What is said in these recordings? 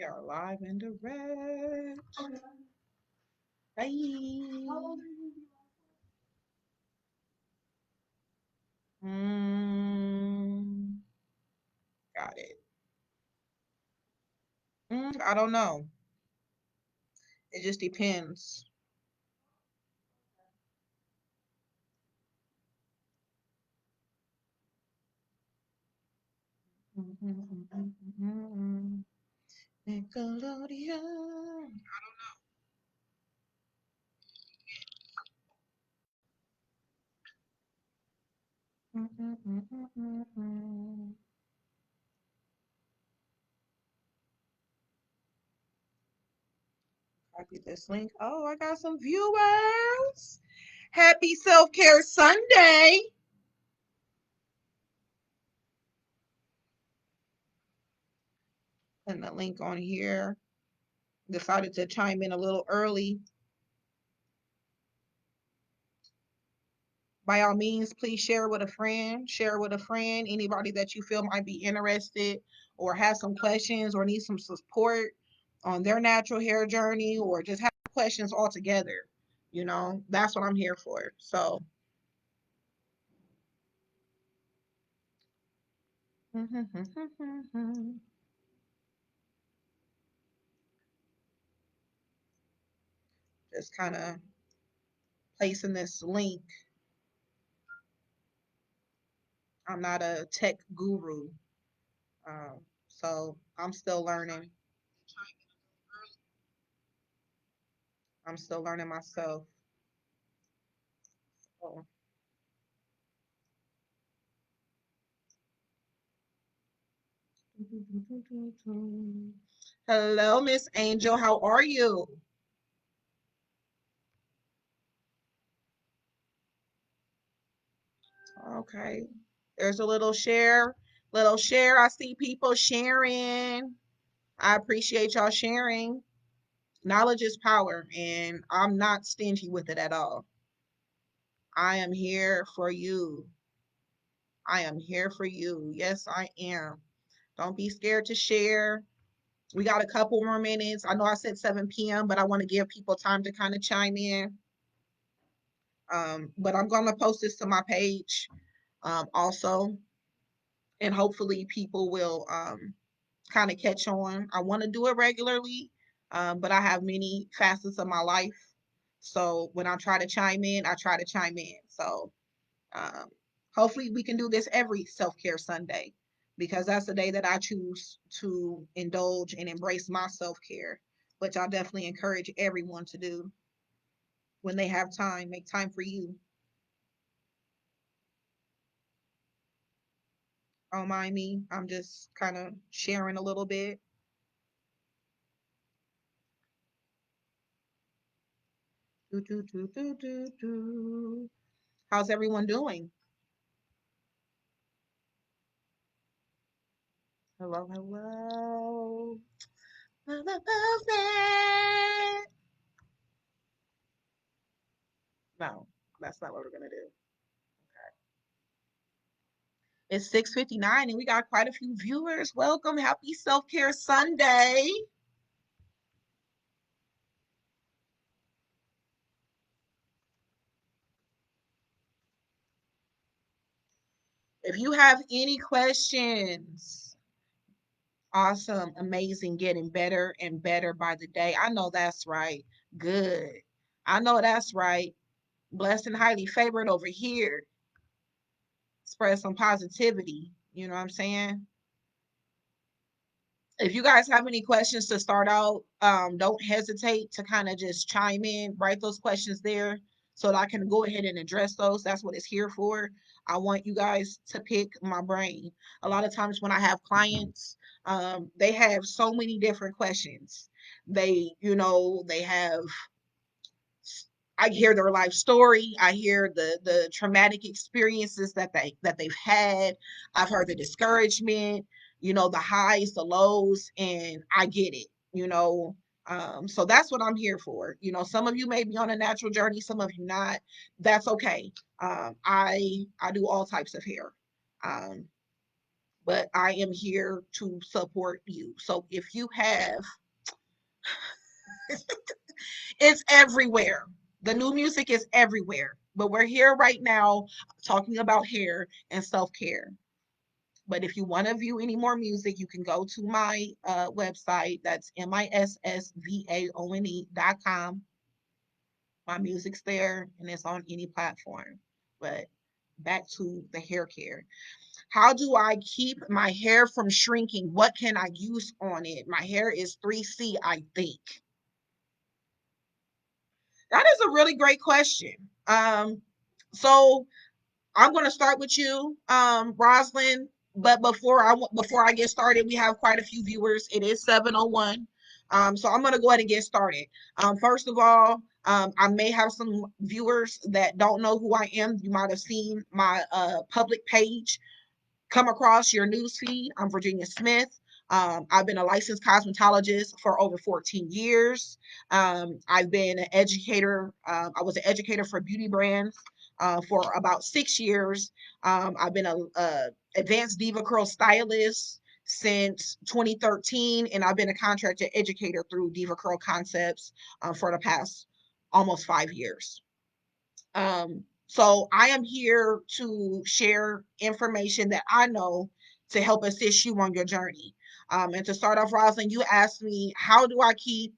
We are live and direct. Hey. Mm, got it. I don't know. It just depends. Nickelodeon. Copy this link. Oh, I got some viewers. Happy Self Care Sunday. And the link on here. Decided to chime in a little early. By all means, please share with a friend. Share with a friend. Anybody that you feel might be interested or have some questions or need some support on their natural hair journey or just have questions altogether. That's what I'm here for. So, just kind of placing this link. I'm not a tech guru, so I'm still learning. I'm still learning myself. So, hello, Miss Angel. How are you? Okay. There's a little share. Little share. I see people sharing. I appreciate y'all sharing. Knowledge is power, and I'm not stingy with it at all. I am here for you. I am here for you. Yes, I am. Don't be scared to share. We got a couple more minutes. I know I said 7 p.m., but I want to give people time to kind of chime in. But I'm going to post this to my page also, and hopefully people will kind of catch on. I want to do it regularly, but I have many facets of my life. So when I try to chime in, I try to chime in. So um, hopefully we can do this every self care Sunday because that's the day that I choose to indulge and embrace my self care, which I definitely encourage everyone to do when they have time. Make time for you. Don't mind me. I'm just kind of sharing a little bit. Do, do, do, do, do, do. How's everyone doing? Hello, hello. No, that's not what we're gonna do. It's 6:59 and we got quite a few viewers. Welcome. Happy Self-Care Sunday. If you have any questions, awesome, amazing, getting better and better by the day. I know that's right. Good. I know that's right. Blessed and highly favored over here. Spread some positivity. You know what I'm saying? If you guys have any questions to start out, don't hesitate to kind of just chime in, write those questions there so that I can go ahead and address those. That's what it's here for. I want you guys to pick my brain. A lot of times when I have clients, they have so many different questions. They have I hear their life story. I hear the traumatic experiences that they've had. I've heard the discouragement, the highs, the lows, and I get it. So that's what I'm here for. Some of you may be on a natural journey, some of you not. That's okay. I do all types of hair. Um, but I am here to support you. So if you have, it's everywhere. The new music is everywhere, but we're here right now talking about hair and self care. But if you want to view any more music, you can go to my website. That's MISSVAONE.com. My music's there and it's on any platform. But back to the hair care. How do I keep my hair from shrinking? What can I use on it? My hair is 3C, I think. That is a really great question. So I'm going to start with you, Roslyn. But before I get started, we have quite a few viewers. It is 7:01, so I'm going to go ahead and get started. First of all, I may have some viewers that don't know who I am. You might have seen my public page come across your news feed. I'm Virginia Smith. I've been a licensed cosmetologist for over 14 years. I've been an educator. I was an educator for beauty brands for about 6 years. I've been a advanced Diva Curl stylist since 2013, and I've been a contracted educator through Diva Curl Concepts for the past almost 5 years. So I am here to share information that I know to help assist you on your journey. And to start off, Rosalind, you asked me, how do I keep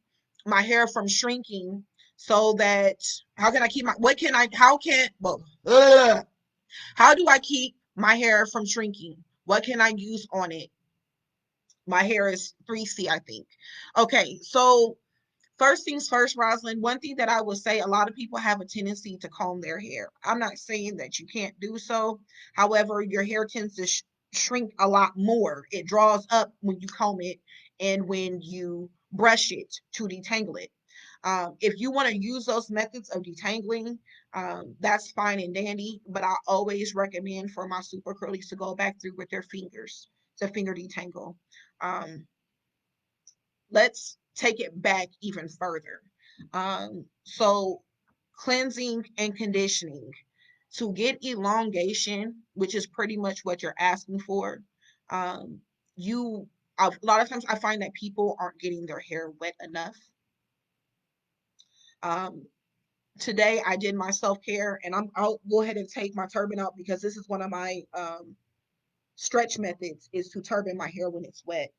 my hair from shrinking so that, how can I keep my, what can I, how can, well, how do I keep my hair from shrinking? What can I use on it? My hair is 3C, I think. Okay, so first things first, Rosalind, one thing that I would say, a lot of people have a tendency to comb their hair. I'm not saying that you can't do so. However, your hair tends to shrink a lot more. It draws up when you comb it and when you brush it to detangle it. If you want to use those methods of detangling, that's fine and dandy, but I always recommend for my super curlies to go back through with their fingers to finger detangle. Um, let's take it back even further. So cleansing and conditioning to get elongation, which is pretty much what you're asking for. Um, you a lot of times I find that people aren't getting their hair wet enough. Um, Today I did my self care, and I'll go ahead and take my turban out because this is one of my stretch methods is to turban my hair when it's wet.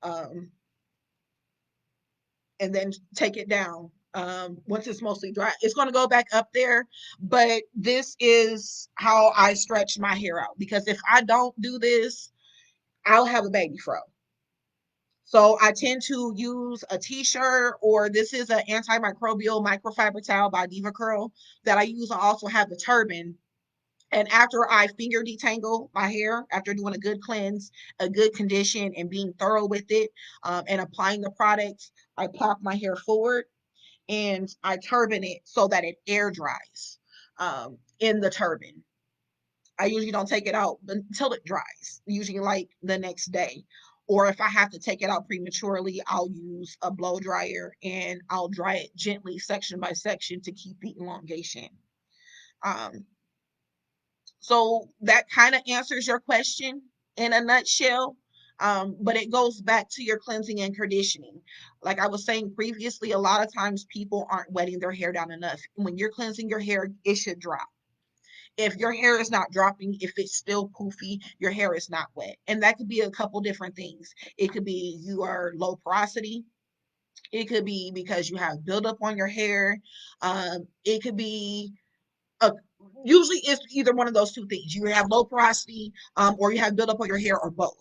Um, and then take it down once it's mostly dry. It's going to go back up there, but this is how I stretch my hair out because if I don't do this, I'll have a baby fro. So I tend to use a t-shirt, or this is an antimicrobial microfiber towel by Diva Curl that I use. I also have the turban. And after I finger detangle my hair, after doing a good cleanse, a good condition, and being thorough with it, and applying the products, I plop my hair forward and I turban it so that it air dries in the turban. I usually don't take it out until it dries, usually like the next day. Or if I have to take it out prematurely, I'll use a blow dryer and I'll dry it gently, section by section, to keep the elongation. Um, so that kind of answers your question in a nutshell. But it goes back to your cleansing and conditioning. Like I was saying previously, a lot of times people aren't wetting their hair down enough. When you're cleansing your hair, it should drop. If your hair is not dropping, if it's still poofy, your hair is not wet. And that could be a couple different things. It could be you are low porosity. It could be because you have buildup on your hair. It could be uh, usually it's either one of those two things. You have low porosity, or you have buildup on your hair, or both.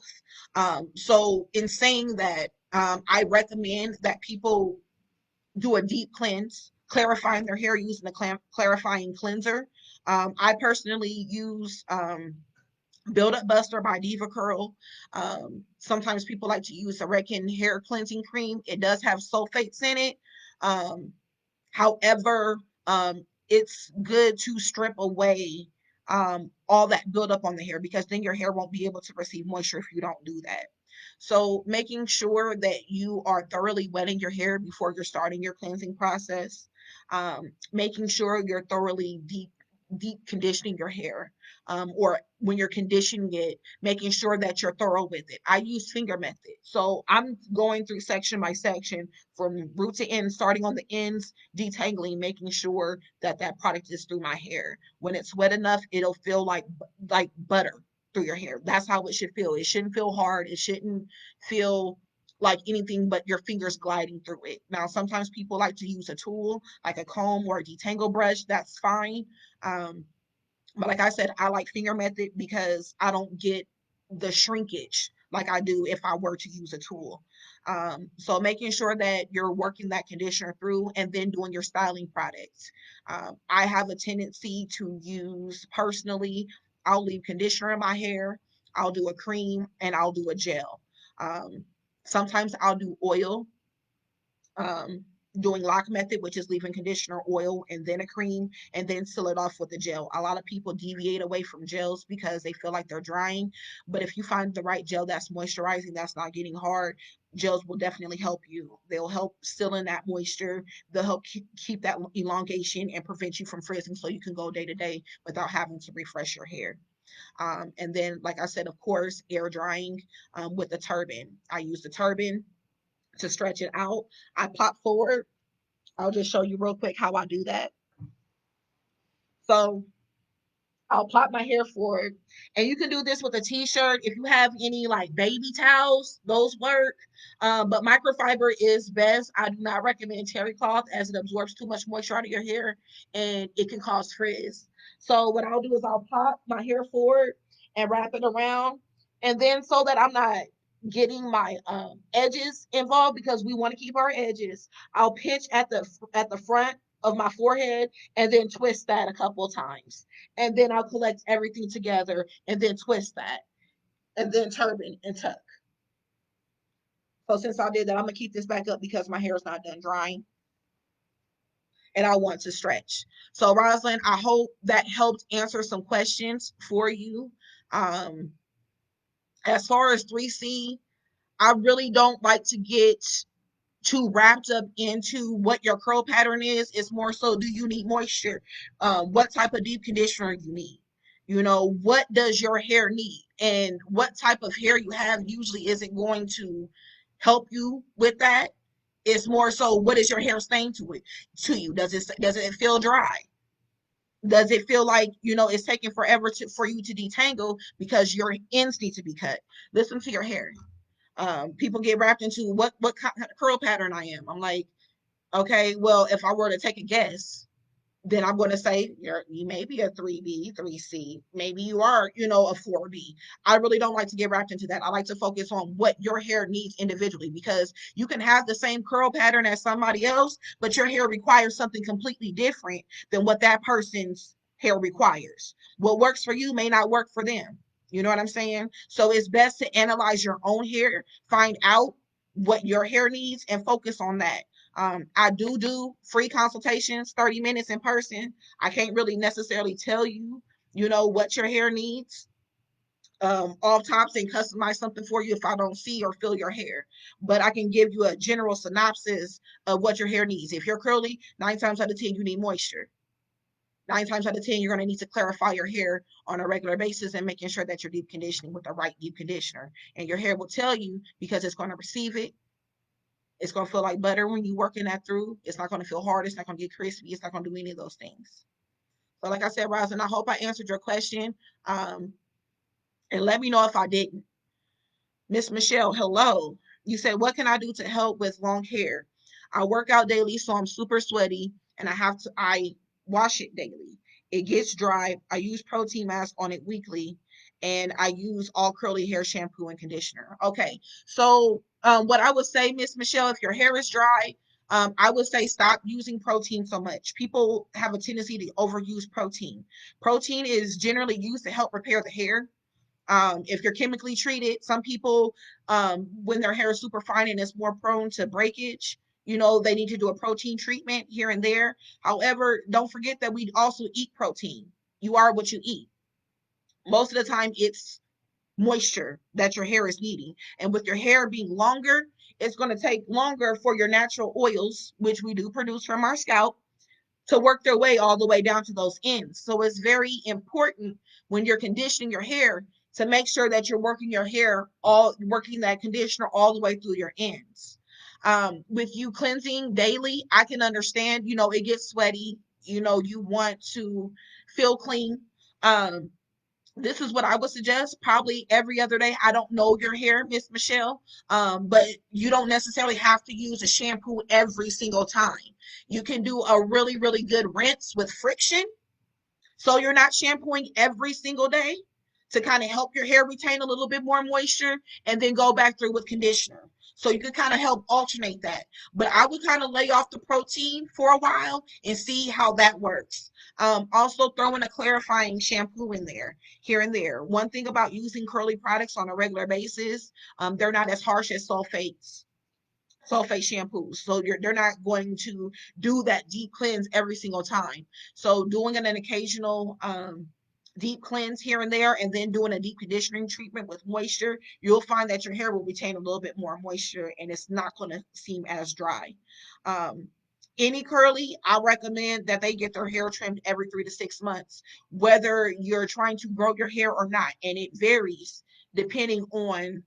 So in saying that, I recommend that people do a deep cleanse, clarifying their hair using a clarifying cleanser. I personally use Build Up Buster by Diva Curl. Sometimes people like to use the Reckon hair cleansing cream. It does have sulfates in it. Um, However, it's good to strip away all that buildup on the hair because then your hair won't be able to receive moisture if you don't do that. So making sure that you are thoroughly wetting your hair before you're starting your cleansing process, making sure you're thoroughly deep. deep conditioning your hair, or when you're conditioning it, making sure that you're thorough with it. I use finger method. So I'm going through section by section from root to end, starting on the ends, detangling, making sure that that product is through my hair. When it's wet enough, it'll feel like butter through your hair. That's how it should feel. It shouldn't feel hard. It shouldn't feel like anything but your fingers gliding through it. Now, sometimes people like to use a tool like a comb or a detangle brush. That's fine. Um, but like I said, I like finger method because I don't get the shrinkage like I do if I were to use a tool. So making sure that you're working that conditioner through and then doing your styling products. I have a tendency to use personally, I'll leave conditioner in my hair, I'll do a cream, and I'll do a gel. Um, Sometimes I'll do oil, um, doing lock method, which is leaving conditioner, oil, and then a cream, and then seal it off with a gel. A lot of people deviate away from gels because they feel like they're drying. But if you find the right gel that's moisturizing, that's not getting hard, gels will definitely help you. They'll help seal in that moisture. They'll help keep that elongation and prevent you from frizzing so you can go day to day without having to refresh your hair. And then, like I said, of course, air drying with the turban. I use the turban to stretch it out. I pop forward. I'll just show you real quick how I do that. So I'll plot my hair forward. And you can do this with a t-shirt. If you have any like baby towels, those work. But microfiber is best. I do not recommend terry cloth as it absorbs too much moisture out of your hair and it can cause frizz. So what I'll do is I'll pop my hair forward and wrap it around. And then so that I'm not getting my edges involved because we want to keep our edges, I'll pinch at the front of my forehead and then twist that a couple of times, and then I'll collect everything together and then twist that and then turban and tuck. So since I did that, I'm gonna keep this back up because my hair is not done drying and I want to stretch. So Rosalind, I hope that helped answer some questions for you. Um, as far as 3C, I really don't like to get too wrapped up into what your curl pattern is. It's more so, do you need moisture? What type of deep conditioner you need? You know, what does your hair need? And what type of hair you have usually isn't going to help you with that. It's more so, what is your hair saying to you? Does it feel dry? Does it feel like, it's taking forever for you to detangle because your ends need to be cut? Listen to your hair. People get wrapped into what curl pattern I am. I'm like, okay, well, if I were to take a guess, then I'm going to say you may be a 3B, 3C. Maybe you are, a 4B. I really don't like to get wrapped into that. I like to focus on what your hair needs individually, because you can have the same curl pattern as somebody else, but your hair requires something completely different than what that person's hair requires. What works for you may not work for them. You know what I'm saying? So it's best to analyze your own hair, find out what your hair needs, and focus on that. I do free consultations, 30 minutes in person. I can't really necessarily tell you, what your hair needs off tops and customize something for you if I don't see or feel your hair. But I can give you a general synopsis of what your hair needs. If you're curly, 9 times out of 10, you need moisture. 9 times out of 10, you're going to need to clarify your hair on a regular basis and making sure that you're deep conditioning with the right deep conditioner. And your hair will tell you because it's going to receive it. It's going to feel like butter when you're working that through. It's not going to feel hard. It's not going to get crispy. It's not going to do any of those things. So like I said, Rosin, I hope I answered your question. Um, and let me know if I didn't. Miss Michelle, hello. You said, what can I do to help with long hair? I work out daily, so I'm super sweaty and I wash it daily. It gets dry. I use protein mask on it weekly and I use all curly hair shampoo and conditioner. Okay. So what I would say, Miss Michelle, if your hair is dry, I would say stop using protein so much. People have a tendency to overuse protein. Protein is generally used to help repair the hair. If you're chemically treated, some people, when their hair is super fine and it's more prone to breakage, they need to do a protein treatment here and there. However, don't forget that we also eat protein. You are what you eat. Most of the time, it's moisture that your hair is needing. And with your hair being longer, it's going to take longer for your natural oils, which we do produce from our scalp, to work their way all the way down to those ends. So it's very important when you're conditioning your hair to make sure that you're working your hair all working that conditioner all the way through your ends. With you cleansing daily, I can understand, it gets sweaty, you want to feel clean. Um, this is what I would suggest. Probably every other day. I don't know your hair, Miss Michelle, but you don't necessarily have to use a shampoo every single time. You can do a really, really good rinse with friction, so you're not shampooing every single day to kind of help your hair retain a little bit more moisture, and then go back through with conditioner. So you can kind of help alternate that. But I would kind of lay off the protein for a while and see how that works. Also throw in a clarifying shampoo in there, here and there. One thing about using curly products on a regular basis, they're not as harsh as sulfate shampoos. So they're not going to do that deep cleanse every single time. So doing an occasional deep cleanse here and there, and then doing a deep conditioning treatment with moisture, you'll find that your hair will retain a little bit more moisture and it's not going to seem as dry. Um, any curly, I recommend that they get their hair trimmed every 3 to 6 months, whether you're trying to grow your hair or not. And depending on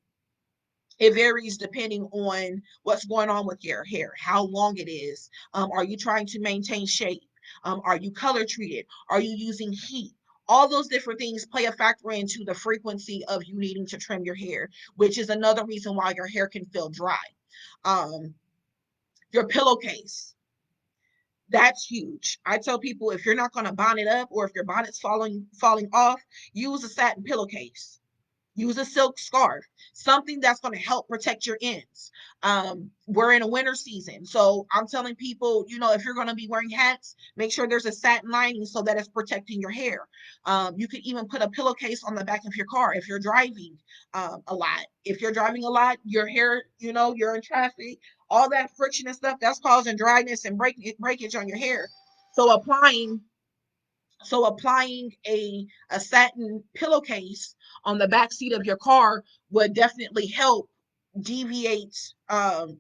it varies depending on what's going on with your hair, how long it is. Are you trying to maintain shape? Are you color treated? Are you using heat? All those different things play a factor into the frequency of you needing to trim your hair, which is another reason why your hair can feel dry. Um, your pillowcase, that's huge. I tell people, if you're not going to bonnet up, or if your bonnet's falling off, use a satin pillowcase. Use a silk scarf, something that's going to help protect your ends. We're in a winter season, so I'm telling people, if you're going to be wearing hats, make sure there's a satin lining so that it's protecting your hair. You could even put a pillowcase on the back of your car if you're driving a lot. If you're driving a lot, your hair, you're in traffic, all that friction and stuff, that's causing dryness and breakage on your hair. So applying a satin pillowcase on the back seat of your car would definitely help deviate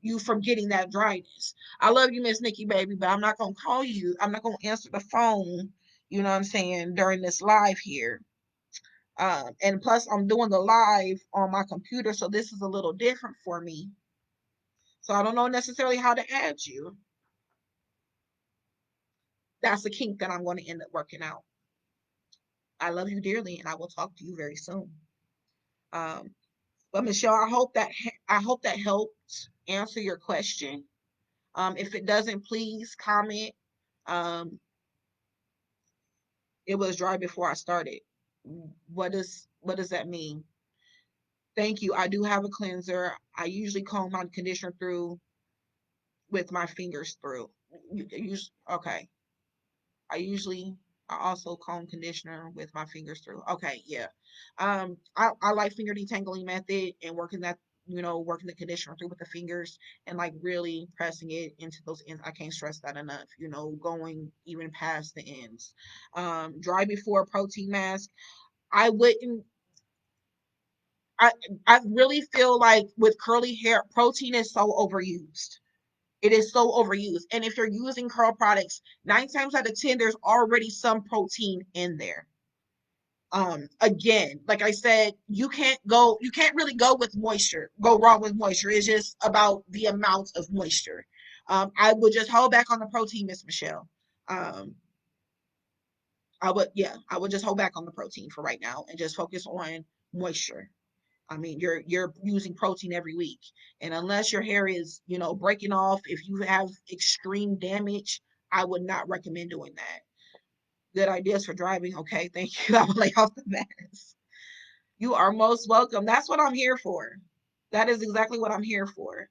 you from getting that dryness. I love you, Miss Nikki, baby, but I'm not gonna call you. I'm not gonna answer the phone. You know what I'm saying, during this live here. And plus, I'm doing the live on my computer, so this is a little different for me. So I don't know necessarily how to add you. That's a kink that I'm going to end up working out. I love you dearly, and I will talk to you very soon. Um, But Michelle, I hope that helped answer your question. If it doesn't, please comment. Um, it was dry before I started. What does that mean? Thank you. I do have a cleanser. I usually comb my conditioner through with my fingers through. Okay. I also comb conditioner with my fingers through. Okay, yeah. I like finger detangling method and working the conditioner through with the fingers and like really pressing it into those ends. I can't stress that enough, going even past the ends. Dry before protein mask. I wouldn't I I really feel like with curly hair, protein is so overused. It is so overused. And if you're using curl products, 9 times out of 10, there's already some protein in there. Again, like I said, you can't really go wrong with moisture. It's just about the amount of moisture. I would just hold back on the protein, Miss Michelle. Um, I would just hold back on the protein for right now and just focus on moisture. I mean, you're using protein every week, and unless your hair is, breaking off, if you have extreme damage, I would not recommend doing that. Good ideas for driving. Okay, thank you. I will lay off the mess. You are most welcome. That's what I'm here for. That is exactly what I'm here for.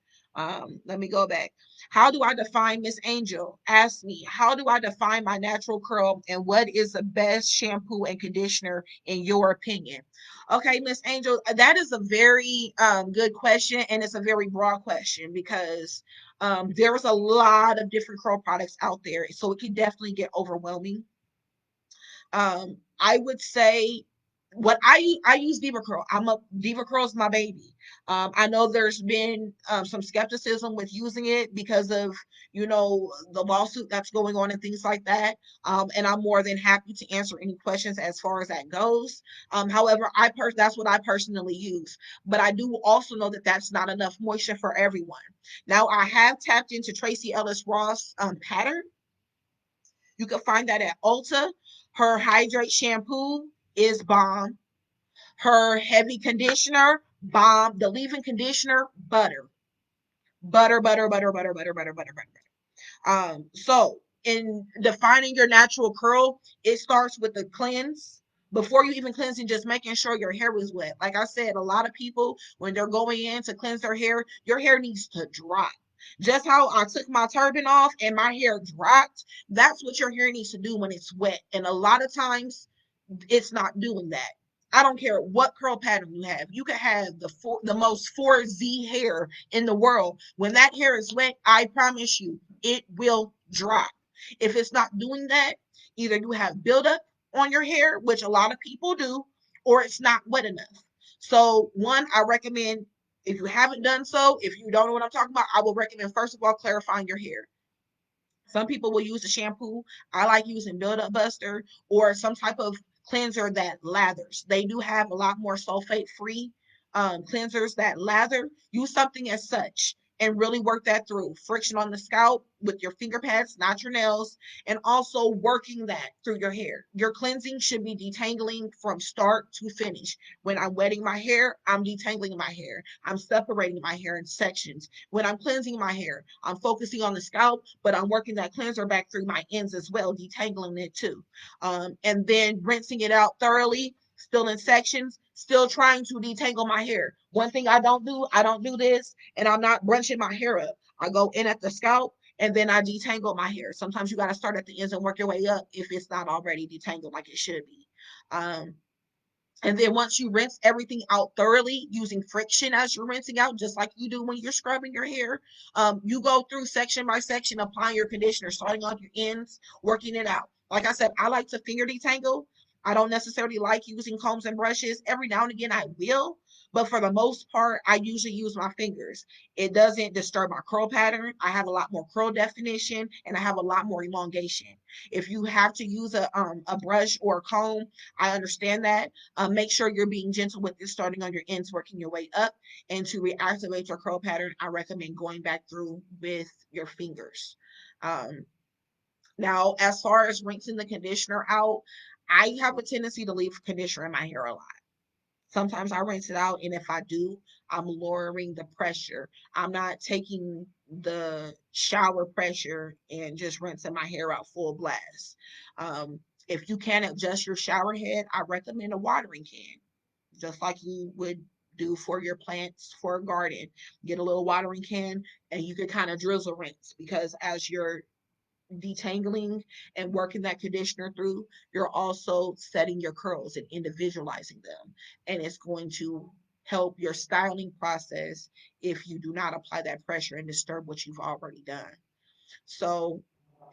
Let me go back. How do I define, Miss Angel? Ask me, how do I define my natural curl, and what is the best shampoo and conditioner in your opinion? Okay, Miss Angel, that is a very good question, and it's a very broad question because there's a lot of different curl products out there, so it can definitely get overwhelming. I would say what I use Diva Curl. Diva Curl's my baby. I know there's been some skepticism with using it because of the lawsuit that's going on and things like that. And I'm more than happy to answer any questions as far as that goes. However, that's what I personally use. But I do also know that that's not enough moisture for everyone. Now I have tapped into Tracy Ellis Ross pattern. You can find that at Ulta. Her Hydrate shampoo is bomb. Her heavy conditioner, bomb. The leave-in conditioner, butter. Butter, butter, butter, butter, butter, butter, butter, butter. So in defining your natural curl, it starts with the cleanse. Before you even cleansing, just making sure your hair is wet. Like I said, a lot of people, when they're going in to cleanse their hair, your hair needs to drop. Just how I took my turban off and my hair dropped, that's what your hair needs to do when it's wet. And a lot of times it's not doing that. I don't care what curl pattern you have. You could have the most 4Z hair in the world. When that hair is wet, I promise you, it will drop. If it's not doing that, either you have buildup on your hair, which a lot of people do, or it's not wet enough. So, one, I recommend, if you haven't done so, if you don't know what I'm talking about, I will recommend, first of all, clarifying your hair. Some people will use a shampoo. I like using Build-Up Buster or some type of cleanser that lathers. They do have a lot more sulfate-free cleansers that lather. Use something as such and really work that through. Friction on the scalp with your finger pads, not your nails, and also working that through your hair. Your cleansing should be detangling from start to finish. When I'm wetting my hair, I'm detangling my hair. I'm separating my hair in sections. When I'm cleansing my hair, I'm focusing on the scalp, but I'm working that cleanser back through my ends as well, detangling it too. And then rinsing it out thoroughly, still in sections, still trying to detangle my hair. One thing I don't do this, and I'm not bunching my hair up. I go in at the scalp and then I detangle my hair. Sometimes you got to start at the ends and work your way up if it's not already detangled like it should be. Um, and then once you rinse everything out thoroughly using friction as you're rinsing out, just like you do when you're scrubbing your hair, you go through section by section, applying your conditioner, starting on your ends, working it out. Like I said, I like to finger detangle. I don't necessarily like using combs and brushes. Every now and again, I will, but for the most part, I usually use my fingers. It doesn't disturb my curl pattern. I have a lot more curl definition and I have a lot more elongation. If you have to use a brush or a comb, I understand that. Make sure you're being gentle with this, starting on your ends, working your way up. And to reactivate your curl pattern, I recommend going back through with your fingers. Um, Now, as far as rinsing the conditioner out, I have a tendency to leave conditioner in my hair a lot. Sometimes I rinse it out, and if I do, I'm lowering the pressure. I'm not taking the shower pressure and just rinsing my hair out full blast. If you can adjust your shower head, I recommend a watering can, just like you would do for your plants for a garden. Get a little watering can, and you can kind of drizzle rinse because as you're detangling and working that conditioner through, you're also setting your curls and individualizing them. And it's going to help your styling process if you do not apply that pressure and disturb what you've already done. So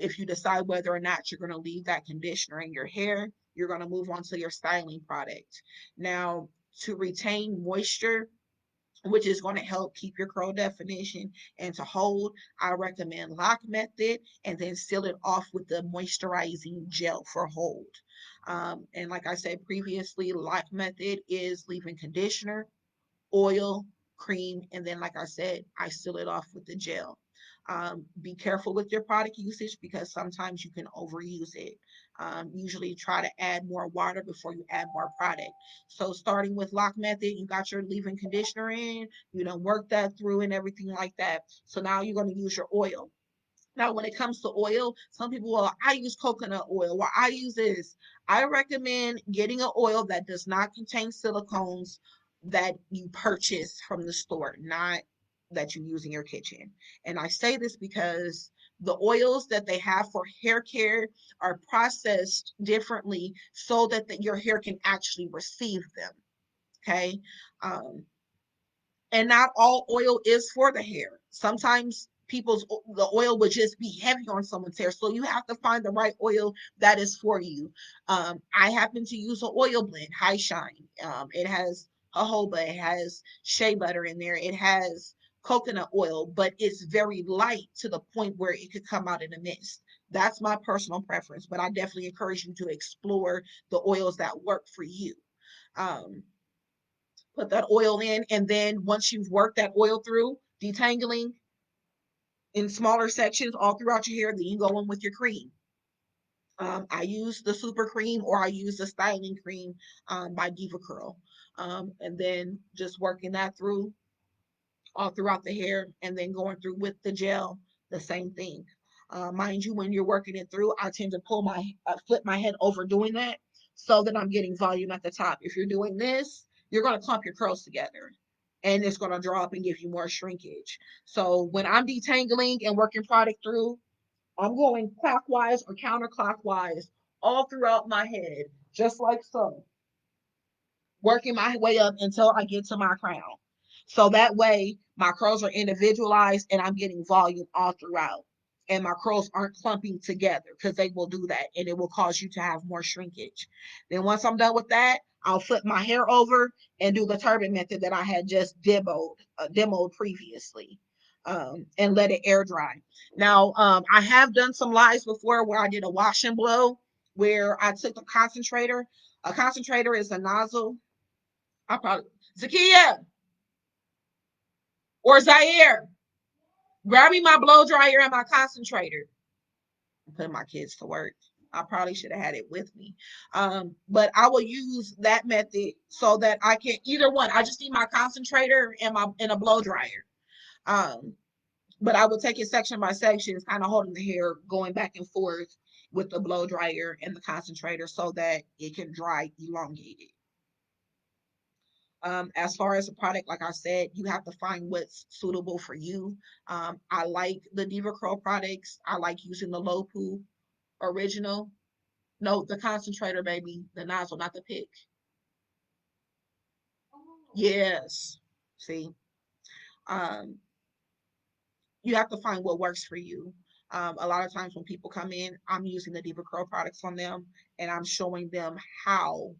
if you decide whether or not you're going to leave that conditioner in your hair, you're going to move on to your styling product. Now, to retain moisture, which is going to help keep your curl definition and to hold, I recommend lock method and then seal it off with the moisturizing gel for hold. And like I said previously, lock method is leave-in conditioner, oil, cream, and then, like I said, I seal it off with the gel. Be careful with your product usage because sometimes you can overuse it. Usually try to add more water before you add more product. So starting with lock method, you got your leave-in conditioner in, you don't work that through and everything like that. So now you're going to use your oil. Now, when it comes to oil, some people, well, I use coconut oil. Well, I use this. I recommend getting an oil that does not contain silicones that you purchase from the store, not that you use in your kitchen. And I say this because the oils that they have for hair care are processed differently so that your hair can actually receive them. Okay. Um, and not all oil is for the hair. Sometimes the oil would just be heavy on someone's hair. So you have to find the right oil that is for you. I happen to use an oil blend, High Shine. It has jojoba, it has shea butter in there, it has coconut oil, but it's very light to the point where it could come out in a mist. That's my personal preference, but I definitely encourage you to explore the oils that work for you. Um, put that oil in, and then once you've worked that oil through, detangling in smaller sections all throughout your hair, then you go in with your cream. I use the super cream or I use the styling cream by Diva Curl. And then just working that through all throughout the hair and then going through with the gel, the same thing. Mind you, when you're working it through, I tend to flip my head over doing that so that I'm getting volume at the top. If you're doing this, you're going to clump your curls together and it's going to draw up and give you more shrinkage. So when I'm detangling and working product through, I'm going clockwise or counterclockwise all throughout my head, just like so, working my way up until I get to my crown. So that way my curls are individualized and I'm getting volume all throughout. And my curls aren't clumping together because they will do that and it will cause you to have more shrinkage. Then once I'm done with that, I'll flip my hair over and do the turban method that I had just demoed previously, and let it air dry. Now, I have done some lives before where I did a wash and blow where I took the concentrator. A concentrator is a nozzle. I probably Zakia or Zaire, grab me my blow dryer and my concentrator. I'm putting my kids to work. I probably should have had it with me. But I will use that method so that I can either one. I just need my concentrator and a blow dryer. Um, but I would take it section by section, kind of holding the hair, going back and forth with the blow dryer and the concentrator so that it can dry elongated. As far as the product, like I said, you have to find what's suitable for you. I like the Diva Curl products. I like using the Lopu original. No, the concentrator, baby, the nozzle, not the pick. Yes. See, um, you have to find what works for you. A lot of times when people come in, I'm using the Diva Curl products on them and I'm showing them how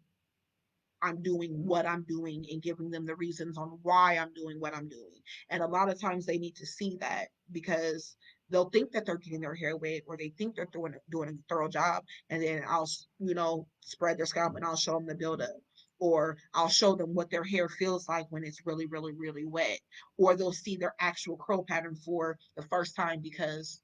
I'm doing what I'm doing and giving them the reasons on why I'm doing what I'm doing. And a lot of times they need to see that because they'll think that they're getting their hair wet or they think they're doing a thorough job. And then I'll, spread their scalp and I'll show them the buildup. Or I'll show them what their hair feels like when it's really, really, really wet. Or they'll see their actual curl pattern for the first time because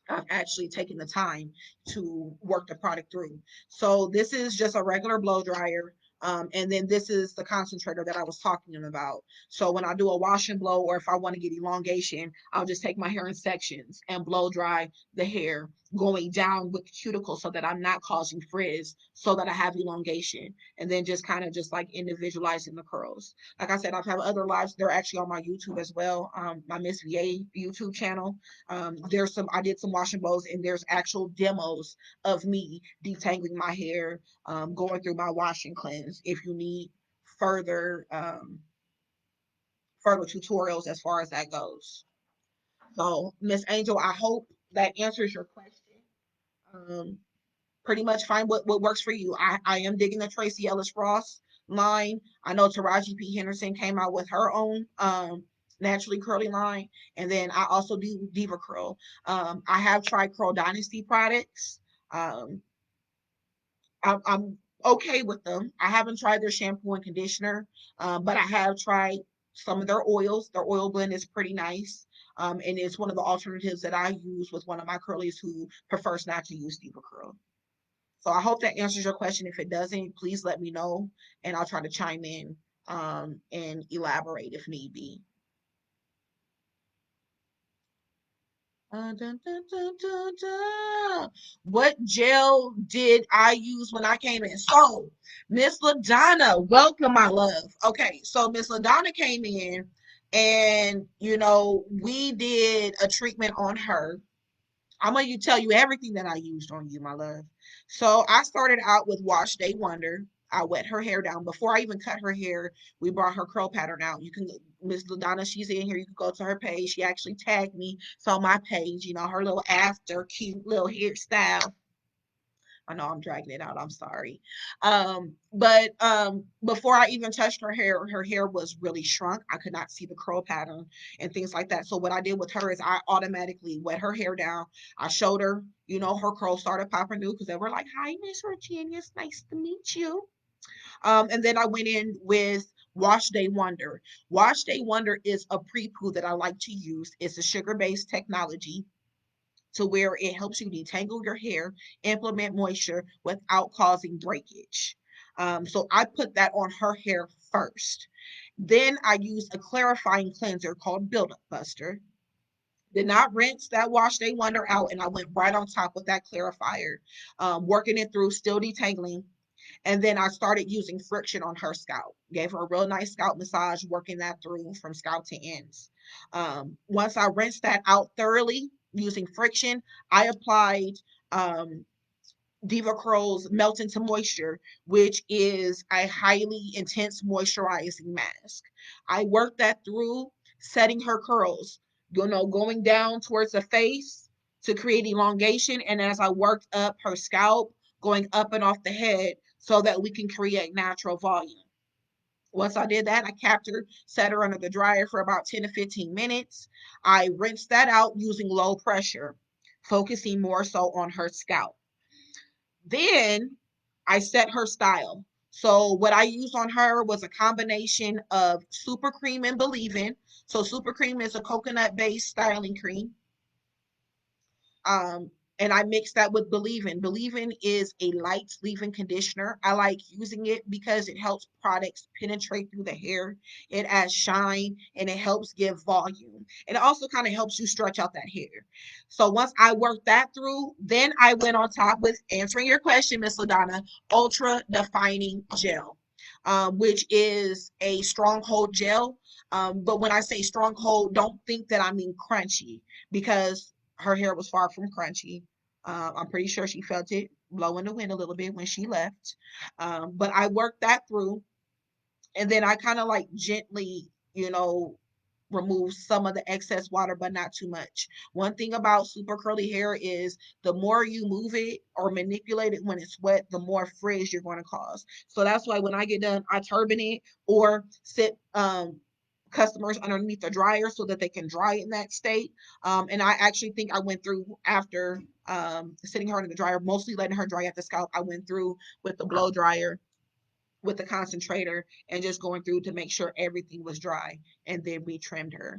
I've actually taken the time to work the product through. So this is just a regular blow dryer. And then this is the concentrator that I was talking about. So when I do a wash and blow, or if I want to get elongation, I'll just take my hair in sections and blow dry the hair going down with the cuticle so that I'm not causing frizz, so that I have elongation. And then just kind of just like individualizing the curls. Like I said, I've had other lives. They're actually on my YouTube as well. My Miss VA YouTube channel. I did some wash and blows and there's actual demos of me detangling my hair, going through my wash and cleanse if you need further further tutorials as far as that goes. So Miss Angel, I hope that answers your question. um Pretty much find what works for you. I am digging the Tracy Ellis Ross line. I know Taraji P. Henderson came out with her own naturally curly line. And then I also do Diva Curl. I have tried Curl Dynasty products. Um, I'm okay with them. I haven't tried their shampoo and conditioner, but I have tried some of their oils. Their oil blend is pretty nice. And it's one of the alternatives that I use with one of my curlies who prefers not to use Diva Curl. So I hope that answers your question. If it doesn't, please let me know and I'll try to chime in and elaborate if need be. Dun, dun, dun, dun, dun. What gel did I use when I came in? So, Miss LaDonna, welcome, my love. Okay, so Miss LaDonna came in and, we did a treatment on her. I'm tell you everything that I used on you, my love. So I started out with Wash Day Wonder. I wet her hair down. Before I even cut her hair, we brought her curl pattern out. You can, Miss LaDonna, she's in here. You can go to her page. She actually tagged me. So on my page, her little after cute little hairstyle. I know I'm dragging it out. I'm sorry. But before I even touched her hair was really shrunk. I could not see the curl pattern and things like that. So what I did with her is I automatically wet her hair down. I showed her, her curls started popping through because they were like, "Hi, Miss Virginia, it's nice to meet you." And then I went in with Wash Day Wonder. Wash Day Wonder is a pre-poo that I like to use. It's a sugar-based technology to where it helps you detangle your hair, implement moisture without causing breakage. So I put that on her hair first. Then I used a clarifying cleanser called Build Up Buster. Did not rinse that Wash Day Wonder out, and I went right on top with that clarifier, working it through, still detangling. And then I started using friction on her scalp. Gave her a real nice scalp massage, working that through from scalp to ends. Once I rinsed that out thoroughly using friction, I applied Diva Curl's Melt into Moisture, which is a highly intense moisturizing mask. I worked that through, setting her curls, going down towards the face to create elongation. And as I worked up her scalp, going up and off the head so that we can create natural volume. Once I did that, I capped her, set her under the dryer for about 10 to 15 minutes. I rinsed that out using low pressure, focusing more so on her scalp. Then I set her style. So what I used on her was a combination of Super Cream and Believe In. So Super Cream is a coconut-based styling cream. Um, and I mixed that with Believe In. Believe In is a light leave-in conditioner. I like using it because it helps products penetrate through the hair. It adds shine and it helps give volume. And it also kind of helps you stretch out that hair. So once I worked that through, then I went on top with answering your question, Miss LaDonna, Ultra Defining Gel, which is a stronghold gel. But when I say stronghold, don't think that I mean crunchy, because her hair was far from crunchy. I'm pretty sure she felt it blow in the wind a little bit when she left. But I worked that through, and then I kind of like gently, remove some of the excess water, but not too much. One thing about super curly hair is the more you move it or manipulate it when it's wet, the more frizz you're going to cause. So that's why when I get done, I turban it or sit customers underneath the dryer so that they can dry in that state. And I actually think I went through after sitting her in the dryer, mostly letting her dry at the scalp. I went through with the blow dryer with the concentrator and just going through to make sure everything was dry, and then we trimmed her.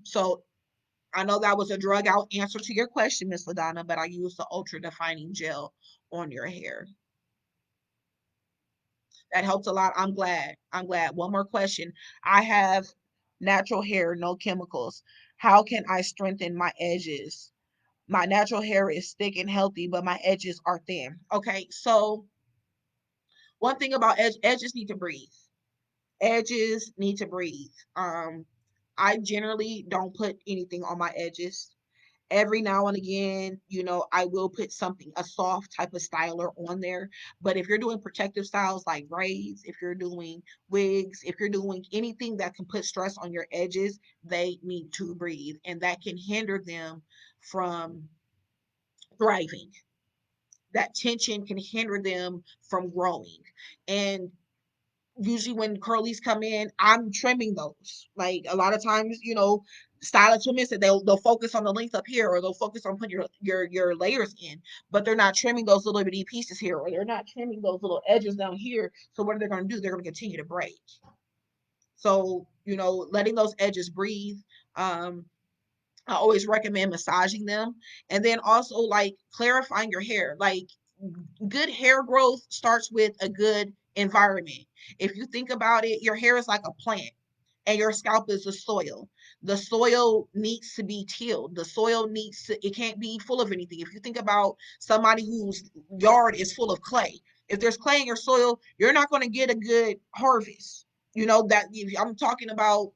So I know that was a drug out answer to your question, Miss LaDonna, but I used the ultra defining gel on your hair. That helped a lot. I'm glad. I'm glad. One more question. I have natural hair, no chemicals. How can I strengthen my edges? My natural hair is thick and healthy, but my edges are thin. Okay, so one thing about edges need to breathe. Edges need to breathe. I generally don't put anything on my edges. Every now and again, I will put something, a soft type of styler on there. But if you're doing protective styles like braids, if you're doing wigs, if you're doing anything that can put stress on your edges, they need to breathe. And that can hinder them from thriving. That tension can hinder them from growing. And usually when curlies come in, I'm trimming those. Like a lot of times, stylist women said they'll focus on the length up here, or they'll focus on putting your layers in, but they're not trimming those little bitty pieces here, or they're not trimming those little edges down here. So what are they going to do? They're going to continue to break. So letting those edges breathe. I always recommend massaging them, and then also like clarifying your hair. Like good hair growth starts with a good environment. If you think about it, your hair is like a plant and your scalp is the soil. The soil needs to be tilled. The soil it can't be full of anything. If you think about somebody whose yard is full of clay, if there's clay in your soil, you're not going to get a good harvest. That I'm talking about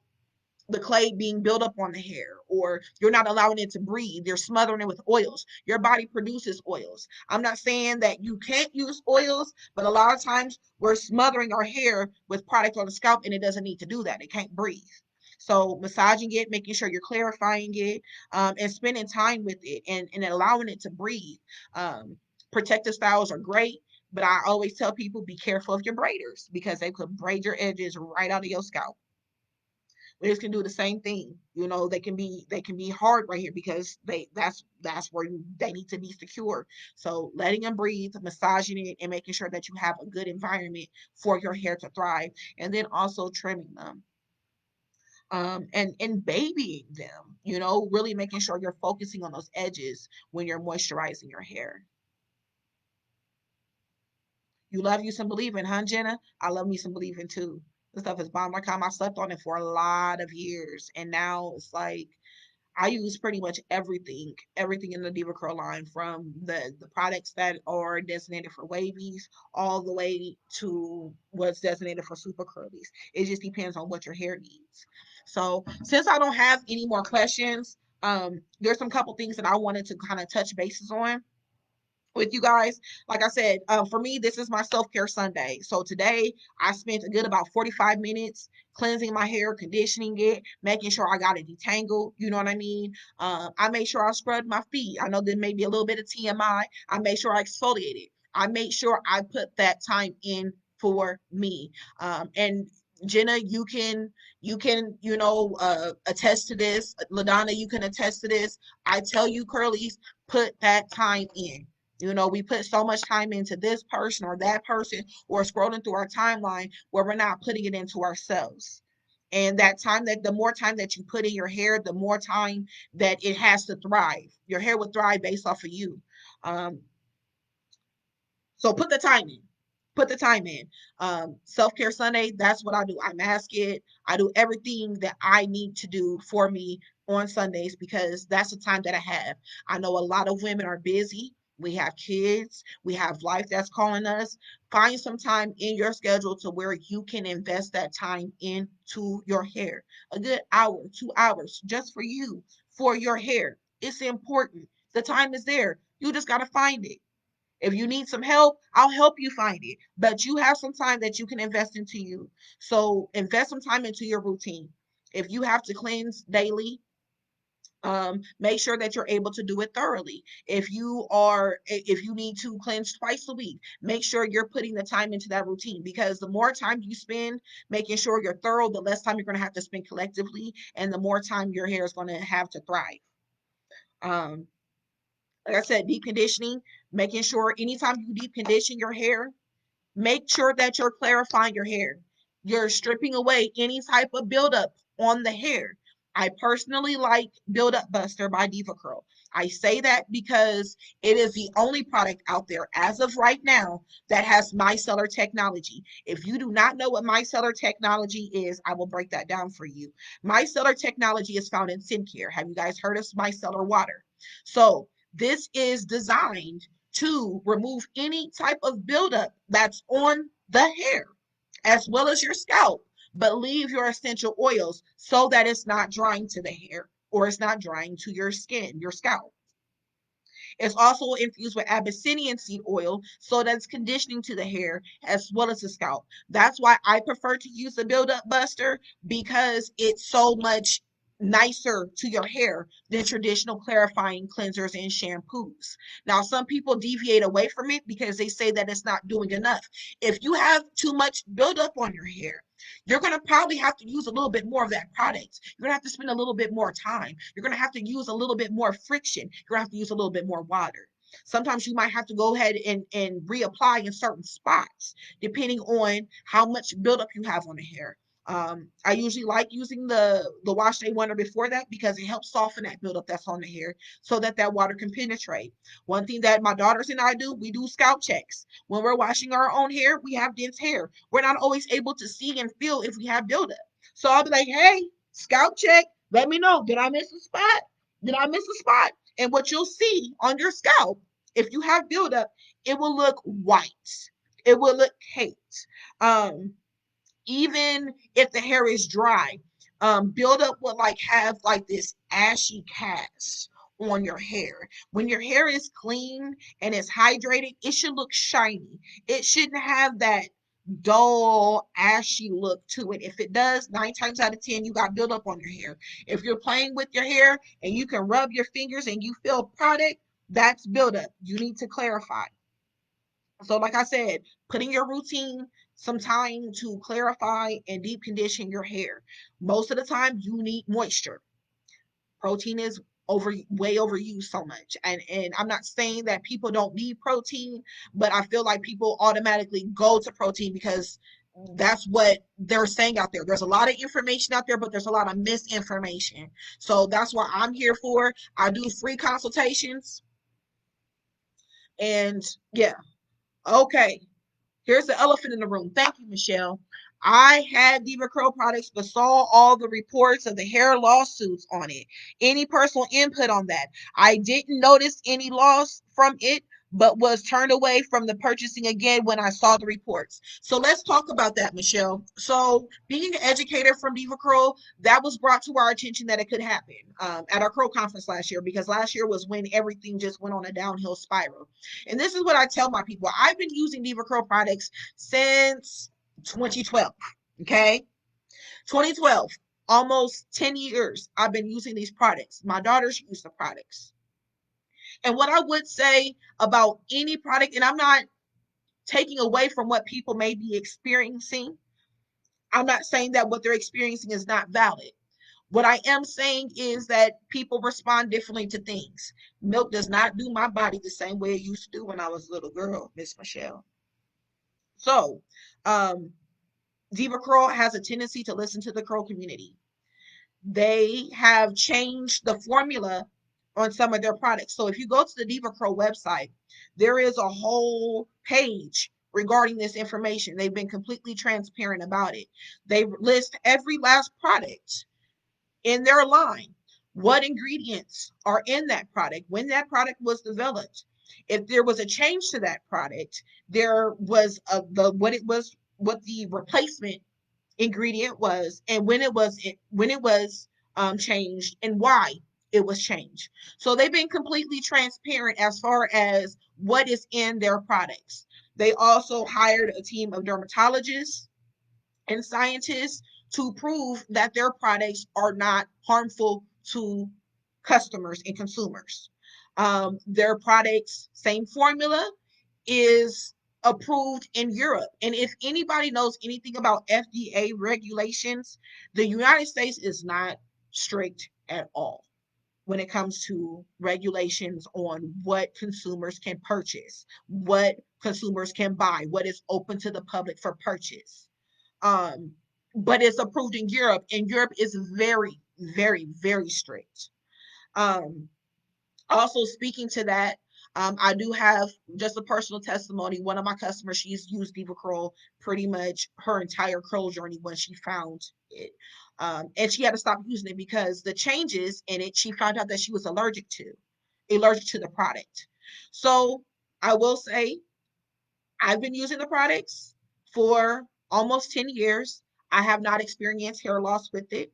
the clay being built up on the hair, or you're not allowing it to breathe, you're smothering it with oils. Your body produces oils. I'm not saying that you can't use oils, but a lot of times we're smothering our hair with product on the scalp, and it doesn't need to do that. It can't breathe. So massaging it, making sure you're clarifying it, and spending time with it, and allowing it to breathe. Protective styles are great, but I always tell people, be careful of your braiders, because they could braid your edges right out of your scalp. Wigs can do the same thing. You know, they can be hard right here, because that's where they need to be secure. So letting them breathe, massaging it, and making sure that you have a good environment for your hair to thrive, and then also trimming them, and babying them. You know, really making sure you're focusing on those edges when you're moisturizing your hair. You love you some believing, huh, Jenna? I love me some believing too. This stuff is bomb. Like, I slept on it for a lot of years, and now it's like I use pretty much everything in the DevaCurl line, from the products that are designated for wavies all the way to what's designated for super curlies. It just depends on what your hair needs. So since I don't have any more questions, there's some couple things that I wanted to kind of touch bases on with you guys. Like I said, for me, this is my self-care Sunday. So today I spent a good about 45 minutes cleansing my hair, conditioning it, making sure I got it detangled. You know what I mean? I made sure I scrubbed my feet. I know there may be a little bit of TMI. I made sure I exfoliated. I made sure I put that time in for me. And Jenna, you can attest to this. LaDonna, you can attest to this. I tell you, curlies, put that time in. You know, we put so much time into this person or that person, or scrolling through our timeline, where we're not putting it into ourselves. And that time, that the more time that you put in your hair, the more time that it has to thrive. Your hair will thrive based off of you. Um, so put the time in. Put the time in. Self care Sunday, that's what I do. I mask it. I do everything that I need to do for me on Sundays, because that's the time that I have. I know a lot of women are busy. We have kids, we have life that's calling us. Find some time in your schedule to where you can invest that time into your hair. A good hour, 2 hours just for you, for your hair. It's important. The time is there. You just got to find it. If you need some help, I'll help you find it. But you have some time that you can invest into you. So invest some time into your routine. If you have to cleanse daily, make sure that you're able to do it thoroughly. If you need to cleanse twice a week, make sure you're putting the time into that routine, because the more time you spend making sure you're thorough, the less time you're going to have to spend collectively, and the more time your hair is going to have to thrive. Um, like I said, deep conditioning, making sure anytime you deep condition your hair, make sure that you're clarifying your hair. You're stripping away any type of buildup on the hair. I personally like Build Up Buster by DevaCurl. I say that because it is the only product out there as of right now that has micellar technology. If you do not know what micellar technology is, I will break that down for you. Micellar technology is found in skincare. Have you guys heard of micellar water? So this is designed to remove any type of buildup that's on the hair as well as your scalp, but leave your essential oils so that it's not drying to the hair, or it's not drying to your skin, your scalp. It's also infused with Abyssinian seed oil, so that's conditioning to the hair as well as the scalp. That's why I prefer to use the Build Up Buster, because it's so much nicer to your hair than traditional clarifying cleansers and shampoos. Now, some people deviate away from it because they say that it's not doing enough. If you have too much buildup on your hair, you're going to probably have to use a little bit more of that product. You're going to have to spend a little bit more time. You're going to have to use a little bit more friction. You're going to have to use a little bit more water. Sometimes you might have to go ahead and reapply in certain spots, depending on how much buildup you have on the hair. I usually like using the wash day wonder before that, because it helps soften that buildup that's on the hair, so that that water can penetrate. One thing that my daughters and I do, we do scalp checks. When we're washing our own hair, we have dense hair. We're not always able to see and feel if we have buildup. So I'll be like, hey, scalp check, let me know. Did I miss a spot? Did I miss a spot? And what you'll see on your scalp, if you have buildup, it will look white. It will look caked. Um, Even if the hair is dry, Buildup will like have like this ashy cast on your hair. When your hair is clean and it's hydrated, it should look shiny. It shouldn't have that dull, ashy look to it. If it does, 9 times out of 10, you got buildup on your hair. If you're playing with your hair and you can rub your fingers and you feel product, that's buildup. You need to clarify. So, like I said, put in your routine some time to clarify and deep condition your hair. Most of the time, you need moisture. Protein is way overused so much. And I'm not saying that people don't need protein, but I feel like people automatically go to protein because that's what they're saying out there. There's a lot of information out there, but there's a lot of misinformation. So that's what I'm here for. I do free consultations. And yeah, okay. Here's the elephant in the room. Thank you, Michelle. I had DevaCurl products, but saw all the reports of the hair lawsuits on it. Any personal input on that? I didn't notice any loss from it, but was turned away from the purchasing again when I saw the reports. So let's talk about that, Michelle. So being an educator from DevaCurl, that was brought to our attention that it could happen at our Curl conference last year, because last year was when everything just went on a downhill spiral. And this is what I tell my people. I've been using DevaCurl products since 2012. Okay. 2012, almost 10 years I've been using these products. My daughters use the products. And what I would say about any product, and I'm not taking away from what people may be experiencing, I'm not saying that what they're experiencing is not valid. What I am saying is that people respond differently to things. Milk does not do my body the same way it used to do when I was a little girl, Miss Michelle. So, um, DevaCurl has a tendency to listen to the curl community. They have changed the formula on some of their products. So if you go to the DevaCurl website, there is a whole page regarding this information. They've been completely transparent about it. They list every last product in their line, what ingredients are in that product, when that product was developed. If there was a change to that product, there was what the replacement ingredient was, and when it was changed and why it was changed. So they've been completely transparent as far as what is in their products. They also hired a team of dermatologists and scientists to prove that their products are not harmful to customers and consumers. Their products, same formula, is approved in Europe. And if anybody knows anything about FDA regulations, the United States is not strict at all when it comes to regulations on what consumers can purchase, what consumers can buy, what is open to the public for purchase. Um, but it's approved in Europe, and Europe is very, very, very strict. Um, Also, speaking to that, I do have just a personal testimony. One of my customers, she's used DevaCurl pretty much her entire curl journey when she found it. And she had to stop using it because the changes in it, she found out that she was allergic to the product. So I will say, I've been using the products for almost 10 years. I have not experienced hair loss with it.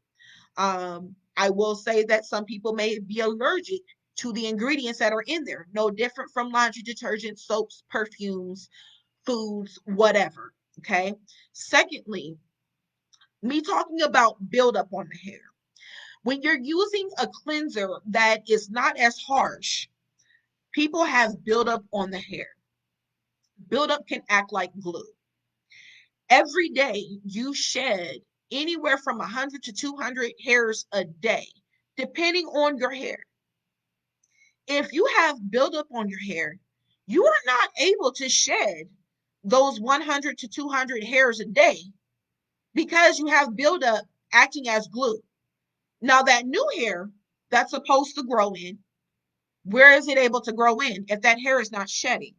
I will say that some people may be allergic to the ingredients that are in there, no different from laundry detergent, soaps, perfumes, foods, whatever. Okay. Secondly, me talking about buildup on the hair. When you're using a cleanser that is not as harsh, people have buildup on the hair. Buildup can act like glue. Every day you shed anywhere from 100 to 200 hairs a day, depending on your hair. If you have buildup on your hair, you are not able to shed those 100 to 200 hairs a day because you have buildup acting as glue. Now, that new hair that's supposed to grow in, where is it able to grow in if that hair is not shedding?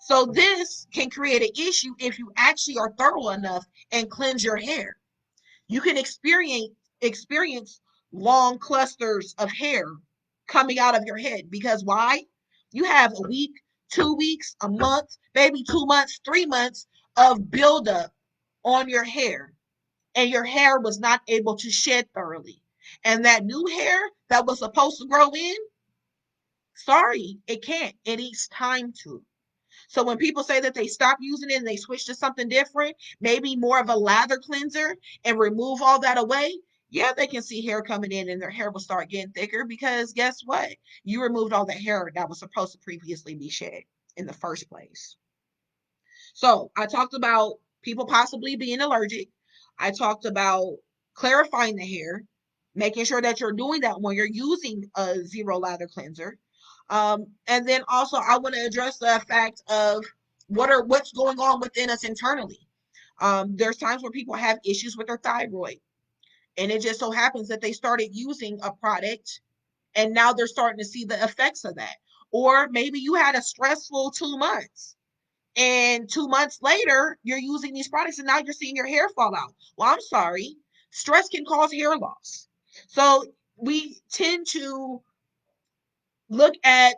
So this can create an issue if you actually are thorough enough and cleanse your hair. You can experience long clusters of hair coming out of your head because why? You have a week, 2 weeks, a month, maybe 2 months, 3 months of buildup on your hair. and your hair was not able to shed thoroughly. And that new hair that was supposed to grow in, sorry, it can't. It needs time to. So when people say that they stop using it and they switch to something different, maybe more of a lather cleanser and remove all that away, yeah, they can see hair coming in and their hair will start getting thicker because guess what? You removed all the hair that was supposed to previously be shed in the first place. So I talked about people possibly being allergic. I talked about clarifying the hair, making sure that you're doing that when you're using a zero lather cleanser. And then also I want to address the fact of what's going on within us internally. There's times where people have issues with their thyroid, and it just so happens that they started using a product and now they're starting to see the effects of that. Or maybe you had a stressful 2 months and 2 months later you're using these products and now you're seeing your hair fall out. Well, I'm sorry, stress can cause hair loss. So we tend to look at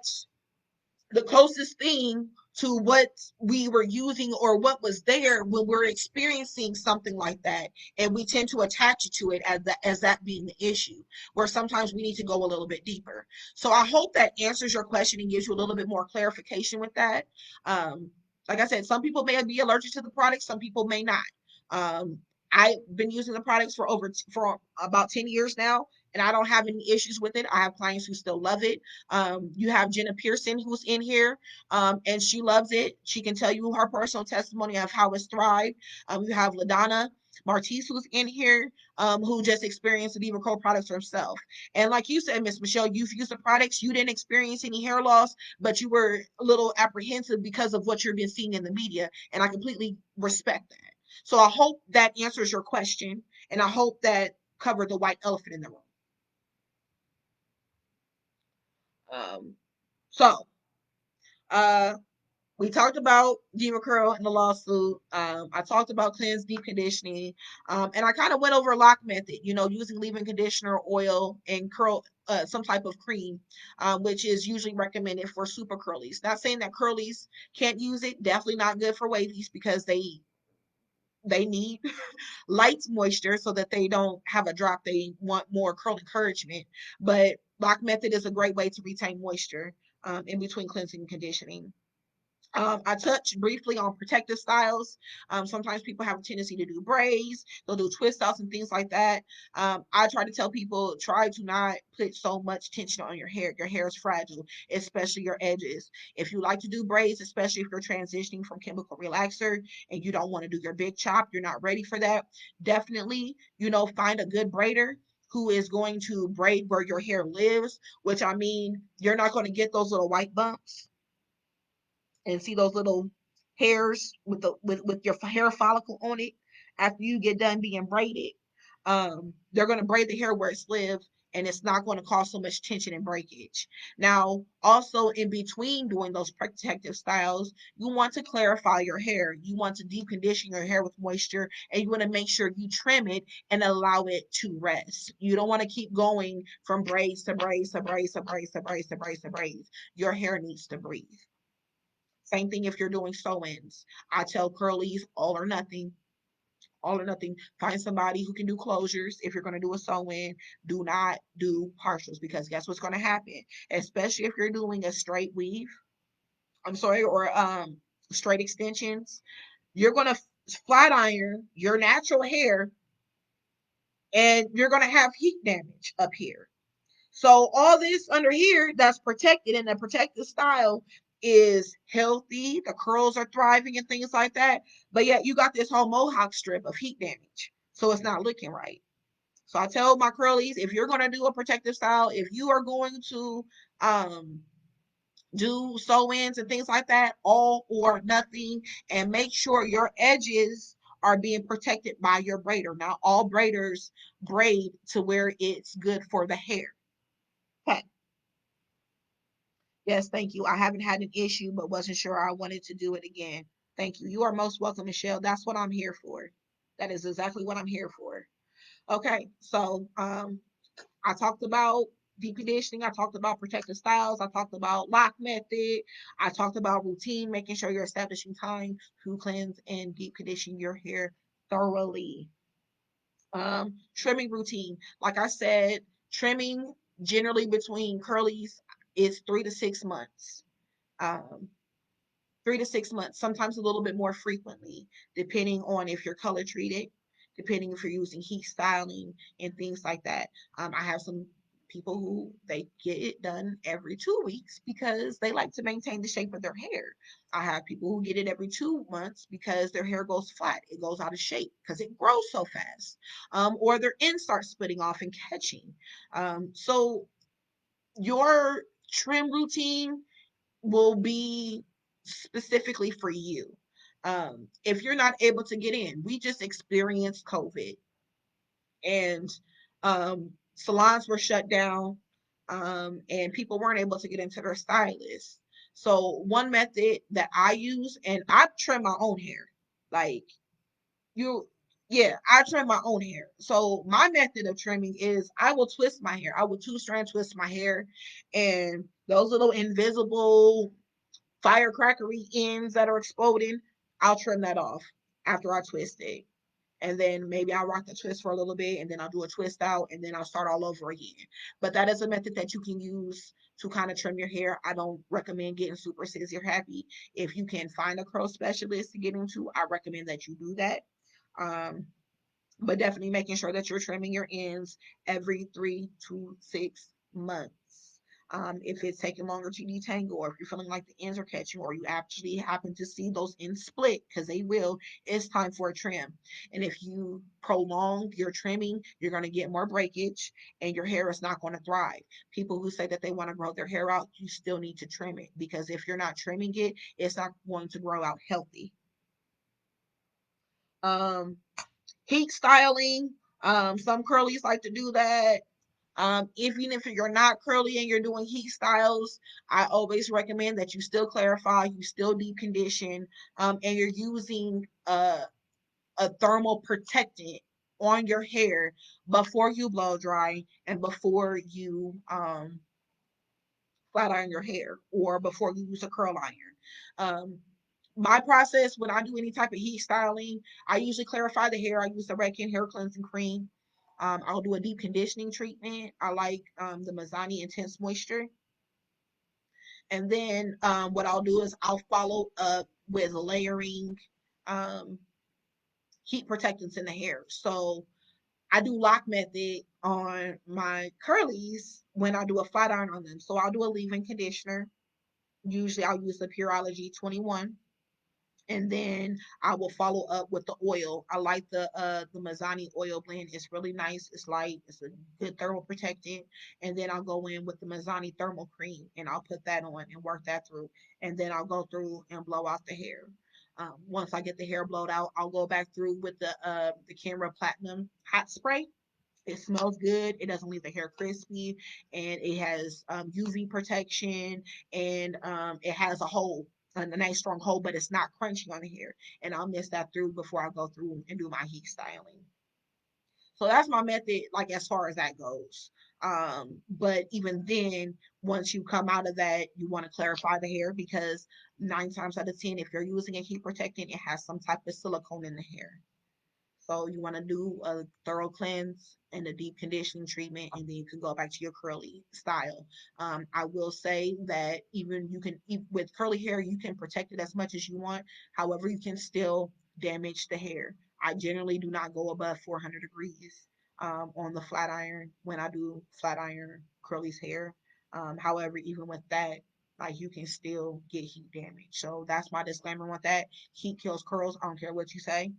the closest thing to what we were using or what was there when we're experiencing something like that, and we tend to attach it to it as that being the issue, where sometimes we need to go a little bit deeper. So I hope that answers your question and gives you a little bit more clarification with that. um, like I said, some people may be allergic to the product, some people may not. um, I've been using the products for about 10 years now, and I don't have any issues with it. I have clients who still love it. You have Jenna Pearson who's in here, and she loves it. She can tell you her personal testimony of how it's thrived. You have LaDonna Martise who's in here, who just experienced the Diva Co products herself. And like you said, Miss Michelle, you've used the products, you didn't experience any hair loss, but you were a little apprehensive because of what you've been seeing in the media, and I completely respect that. So I hope that answers your question, and I hope that covered the white elephant in the room. Um, so uh, we talked about Diva Curl and the lawsuit. I talked about cleanse, deep conditioning, and I kind of went over a lock method. You know, using leave-in conditioner, oil, and curl, some type of cream, which is usually recommended for super curlies. Not saying that curlies can't use it. Definitely not good for wavies because they need light moisture so that they don't have a drop. They want more curl encouragement. But lock method is a great way to retain moisture in between cleansing and conditioning. I touched briefly on protective styles. Sometimes people have a tendency to do braids, they'll do twist outs and things like that. I try to tell people try to not put so much tension on your hair. Your hair is fragile, especially your edges. If you like to do braids, especially if you're transitioning from chemical relaxer and you don't want to do your big chop, you're not ready for that. Definitely, find a good braider who is going to braid where your hair lives, which I mean, you're not going to get those little white bumps and see those little hairs with your hair follicle on it after you get done being braided. They're going to braid the hair where it's lived, and it's not going to cause so much tension and breakage. Now, also in between doing those protective styles, you want to clarify your hair. You want to deep condition your hair with moisture, and you want to make sure you trim it and allow it to rest. You don't want to keep going from braids to braids to braids to braids to braids to braids to braids. Your hair needs to breathe. Same thing if you're doing sew-ins. I tell curlies all or nothing. All or nothing. Find somebody who can do closures. If you're going to do a sew-in, do not do partials because guess what's going to happen? Especially if you're doing a straight weave, I'm sorry, or straight extensions, you're going to flat iron your natural hair and you're going to have heat damage up here. So all this under here that's protected in a protected style is healthy. The curls are thriving and things like that. But yet you got this whole mohawk strip of heat damage. So it's not looking right. So I tell my curlies, if you're going to do a protective style, if you are going to um, do sew-ins and things like that, all or nothing, and make sure your edges are being protected by your braider. Now, all braiders braid to where it's good for the hair. Okay. Yes, thank you. I haven't had an issue, but wasn't sure I wanted to do it again. Thank you. You are most welcome, Michelle. That's what I'm here for. That is exactly what I'm here for. Okay, so I talked about deep conditioning. I talked about protective styles. I talked about lock method. I talked about routine, making sure you're establishing time to cleanse and deep condition your hair thoroughly. Trimming routine. Like I said, trimming generally between curlies is 3 to 6 months. Um, 3 to 6 months, sometimes a little bit more frequently, depending on if you're color treated, depending if you're using heat styling and things like that. I have some people who they get it done every 2 weeks because they like to maintain the shape of their hair. I have people who get it every 2 months because their hair goes flat, it goes out of shape because it grows so fast, or their ends start splitting off and catching. So your trim routine will be specifically for you. If you're not able to get in, we just experienced COVID, and salons were shut down, and people weren't able to get into their stylists. So one method that I use, and I trim my own hair, like you, yeah, I trim my own hair. So my method of trimming is I will twist my hair. I will two strand twist my hair, and those little invisible firecrackery ends that are exploding, I'll trim that off after I twist it. And then maybe I'll rock the twist for a little bit and then I'll do a twist out and then I'll start all over again. But that is a method that you can use to kind of trim your hair. I don't recommend getting super scissor happy. If you can find a curl specialist to get into, I recommend that you do that. Um, but definitely making sure that you're trimming your ends every 3 to 6 months. If it's taking longer to detangle, or if you're feeling like the ends are catching, or you actually happen to see those ends split, because they will, it's time for a trim. And if you prolong your trimming, you're going to get more breakage and your hair is not going to thrive. People who say that they want to grow their hair out, you still need to trim it, because if you're not trimming it, it's not going to grow out healthy. Um, Heat styling. Some curlies like to do that. Even if you're not curly and you're doing heat styles, I always recommend that you still clarify, you still deep condition, and you're using a thermal protectant on your hair before you blow dry and before you flat iron your hair or before you use a curl iron. Um, my process when I do any type of heat styling, I usually clarify the hair. I use the Redken hair cleansing cream. I'll do a deep conditioning treatment. I like the Mizani Intense Moisture. And then what I'll do is I'll follow up with layering um, heat protectants in the hair. So I do lock method on my curlies when I do a flat iron on them. So I'll do a leave-in conditioner. Usually I'll use the Pureology 21, and then I will follow up with the oil. I like the Mizani oil blend. It's really nice. It's light. It's a good thermal protectant. And then I'll go in with the Mizani thermal cream and I'll put that on and work that through. And then I'll go through and blow out the hair. Once I get the hair blowed out, I'll go back through with the Kenra Platinum hot spray. It smells good. It doesn't leave the hair crispy, and it has UV protection, and it has a nice strong hold, but it's not crunchy on the hair. And I'll mist that through before I go through and do my heat styling. So that's my method, like as far as that goes. But even then, once you come out of that, you want to clarify the hair because 9 times out of 10, if you're using a heat protectant, it has some type of silicone in the hair. So you want to do a thorough cleanse and a deep conditioning treatment, and then you can go back to your curly style. I will say that even you can, with curly hair, you can protect it as much as you want. However, you can still damage the hair. I generally do not go above 400 degrees on the flat iron when I do flat iron curly's hair. However, even with that, like you can still get heat damage. So that's my disclaimer with that. Heat kills curls. I don't care what you say.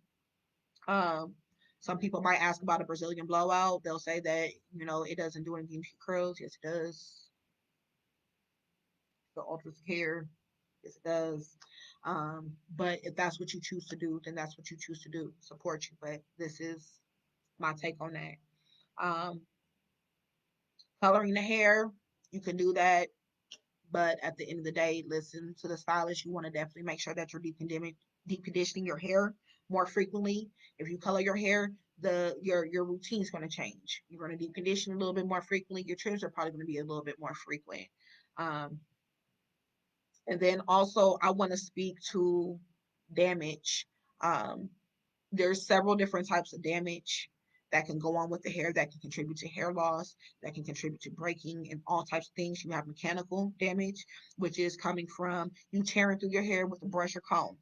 um, some people might ask about a Brazilian blowout. They'll say that, it doesn't do anything to curls. Yes, it does. The ultra care. Yes, it does. But if that's what you choose to do, then that's what you choose to do. Support you. But this is my take on that. Um, Coloring the hair, you can do that. But at the end of the day, listen to the stylist. You want to definitely make sure that you're deep conditioning your hair more frequently. If you color your hair, your routine is going to change. You're going to deep condition a little bit more frequently. Your trims are probably going to be a little bit more frequent. Um, and then also, I want to speak to damage. Um, there's several different types of damage. that can go on with the hair, that can contribute to hair loss, that can contribute to breaking and all types of things. You have mechanical damage, which is coming from you tearing through your hair with a brush or comb.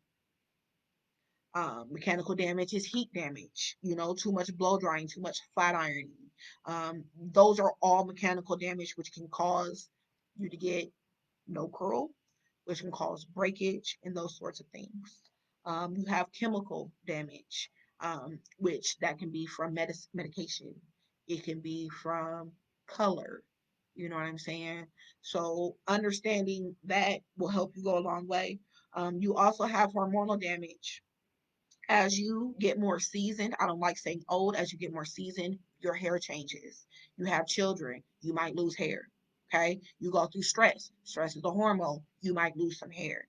Mechanical damage is heat damage, too much blow drying, too much flat ironing. Those are all mechanical damage, which can cause you to get no curl, which can cause breakage and those sorts of things. You have chemical damage, which that can be from medication. It can be from color. You know what I'm saying? So understanding that will help you go a long way. You also have hormonal damage. As you get more seasoned, I don't like saying old, as you get more seasoned, your hair changes. You have children, you might lose hair. Okay. You go through stress. Stress is a hormone. You might lose some hair,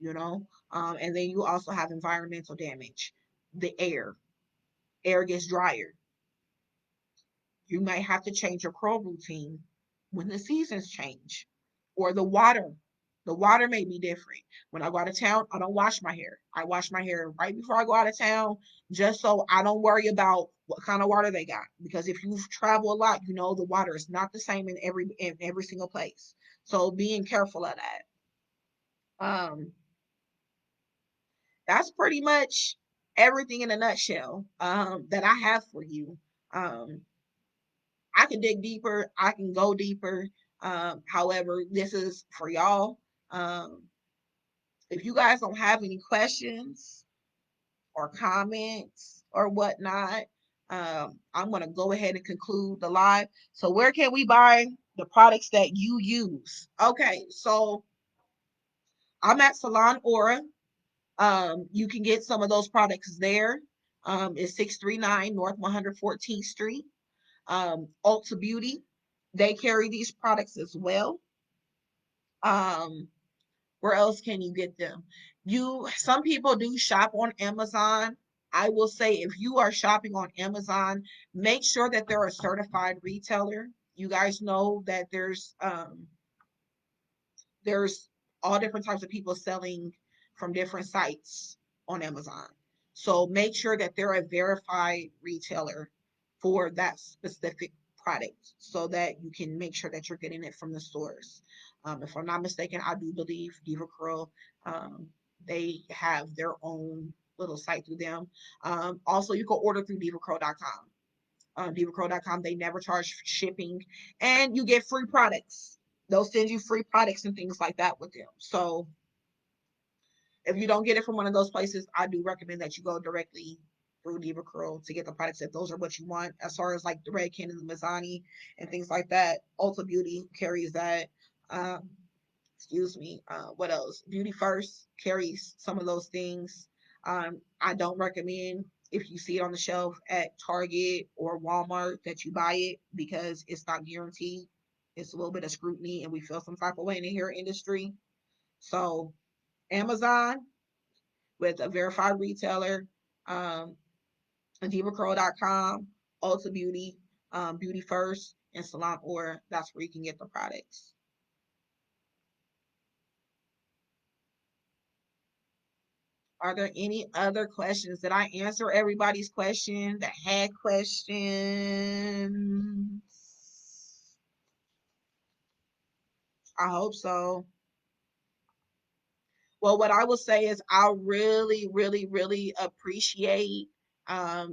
and then you also have environmental damage. The air gets drier. You might have to change your curl routine when the seasons change, or the water. The water may be different. When I go out of town, I don't wash my hair. I wash my hair right before I go out of town, just so I don't worry about what kind of water they got. Because if you travel a lot, the water is not the same in every single place. So being careful of that. Um, that's pretty much everything in a nutshell that I have for you. Um, I can dig deeper. I can go deeper. However, this is for y'all. Um, if you guys don't have any questions or comments or whatnot, I'm going to go ahead and conclude the live. So, where can we buy the products that you use? Okay, so I'm at Salon Aura. You can get some of those products there. It's 639 North 114th Street. Ulta Beauty, they carry these products as well. Um, where else can you get them? Some people do shop on Amazon. I will say, if you are shopping on Amazon, make sure that they're a certified retailer. You guys know that there's all different types of people selling from different sites on Amazon. So make sure that they're a verified retailer for that specific product, so that you can make sure that you're getting it from the source. If I'm not mistaken, I do believe DevaCurl, um, they have their own little site through them. Also, you can order through DevaCurl.com. DevaCurl.com, they never charge shipping, and you get free products. They'll send you free products and things like that with them. So if you don't get it from one of those places, I do recommend that you go directly through DevaCurl to get the products if those are what you want. As far as like the Redken and the Mizani and things like that, Ulta Beauty carries that. Um, excuse me. What else? Beauty First carries some of those things. I don't recommend, if you see it on the shelf at Target or Walmart, that you buy it, because it's not guaranteed. It's a little bit of scrutiny, and we feel some type of way in the hair industry. So Amazon, with a verified retailer, um, DevaCurl.com, Ulta Beauty, Beauty First, and Salon Or. That's where you can get the products. Are there any other questions? Did I answer everybody's question that had questions? I hope so. Well, what I will say is I really, really, really appreciate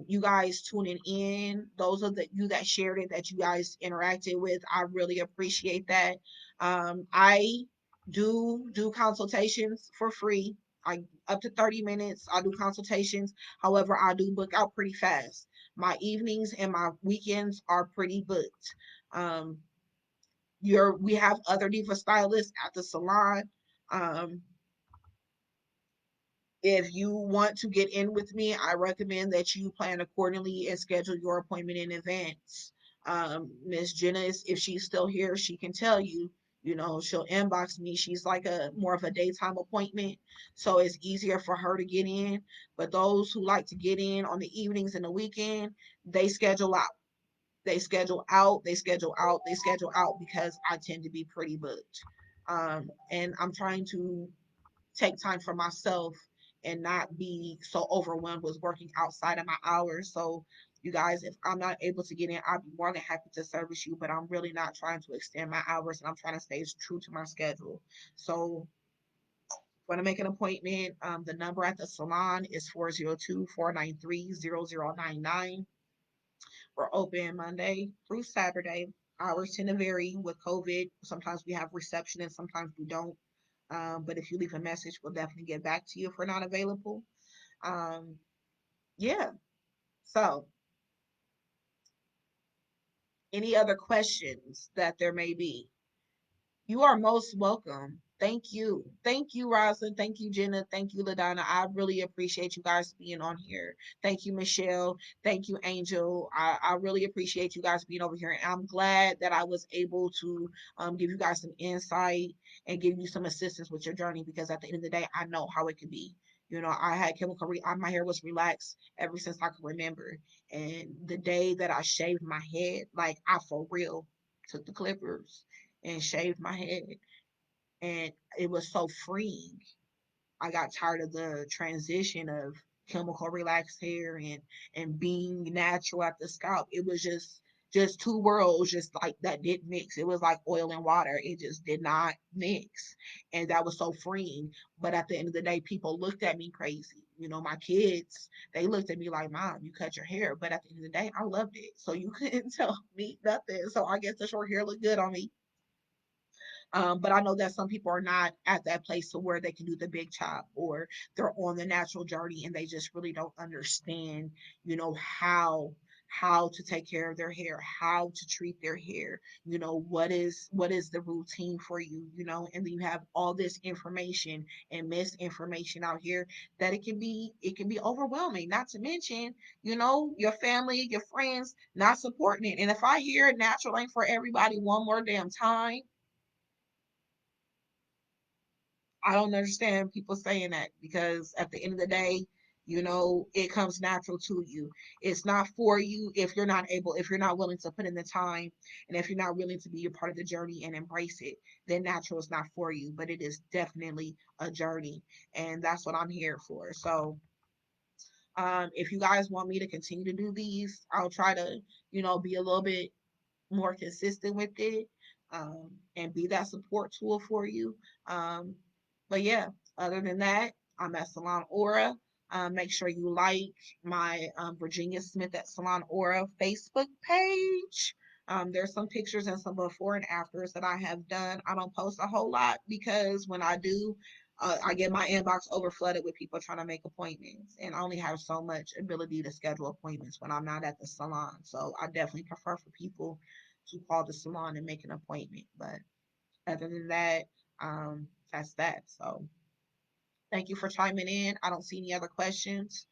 you guys tuning in. Those of you that shared it, that you guys interacted with, I really appreciate that. I do consultations for free. I Up to 30 minutes. I do consultations. However, I do book out pretty fast. My evenings and my weekends are pretty booked. Um, we have other diva stylists at the salon. Um, if you want to get in with me, I recommend that you plan accordingly and schedule your appointment in advance. Miss Jenna is, if she's still here, she can tell you, she'll inbox me. She's like a more of a daytime appointment, so it's easier for her to get in. But those who like to get in on the evenings and the weekend, they schedule out. They schedule out, they schedule out, they schedule out, because I tend to be pretty booked. And I'm trying to take time for myself and not be so overwhelmed with working outside of my hours. So You guys, if I'm not able to get in, I'll be more than happy to service you, but I'm really not trying to extend my hours and I'm trying to stay true to my schedule. So want to make an appointment, the number at the salon is 402-493-0099. We're open Monday through Saturday. Hours tend to vary with COVID. Sometimes we have reception and sometimes we don't. But if you leave a message, we'll definitely get back to you if we're not available. Um, yeah. So, any other questions that there may be? You are most welcome. Thank you. Thank you, Rosalind. Thank you, Jenna. Thank you, LaDonna. I really appreciate you guys being on here. Thank you, Michelle. Thank you, Angel. I really appreciate you guys being over here. And I'm glad that I was able to give you guys some insight and give you some assistance with your journey because at the end of the day, I know how it could be. You know, I had my hair was relaxed ever since I could remember. And the day that I shaved my head, like I for real took the clippers and shaved my head. And it was so freeing. I got tired of the transition of chemical relaxed hair and being natural at the scalp. It was just two worlds just like that didn't mix. It was like oil and water. It just did not mix. And that was so freeing. But at the end of the day, people looked at me crazy. You know, my kids, they looked at me like, Mom, you cut your hair. But at the end of the day, I loved it. So you couldn't tell me nothing. So I guess the short hair looked good on me. But I know that some people are not at that place to where they can do the big chop or they're on the natural journey and they just really don't understand, you know, how to take care of their hair, how to treat their hair, you know, what is the routine for you, you know, and then you have all this information and misinformation out here that it can be overwhelming, not to mention, you know, your family, your friends not supporting it. And if I hear natural ain't for everybody one more damn time, I don't understand people saying that because at the end of the day, you know, it comes natural to you. It's not for you if you're not willing to put in the time and if you're not willing to be a part of the journey and embrace it, then natural is not for you. But it is definitely a journey. And that's what I'm here for. So if you guys want me to continue to do these, I'll try to, you know, be a little bit more consistent with it, and be that support tool for you. Um, but yeah, other than that, I'm at Salon Aura. Make sure you like my Virginia Smith at Salon Aura Facebook page. There's some pictures and some before and afters that I have done. I don't post a whole lot because when I do, I get my inbox over flooded with people trying to make appointments, and I only have so much ability to schedule appointments when I'm not at the salon. So I definitely prefer for people to call the salon and make an appointment. But other than that, that's that. So thank you for chiming in. I don't see any other questions.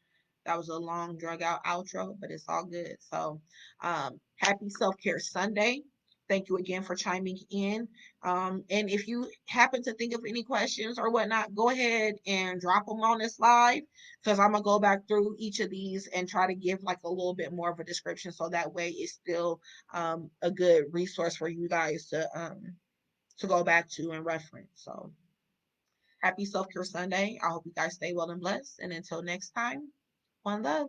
That was a long, drug out outro, but it's all good. So, happy Self Care Sunday. Thank you again for chiming in. And if you happen to think of any questions or whatnot, go ahead and drop them on this live because I'm gonna go back through each of these and try to give like a little bit more of a description so that way it's still a good resource for you guys to go back to and reference. So happy Self Care Sunday. I hope you guys stay well and blessed. And until next time, one love.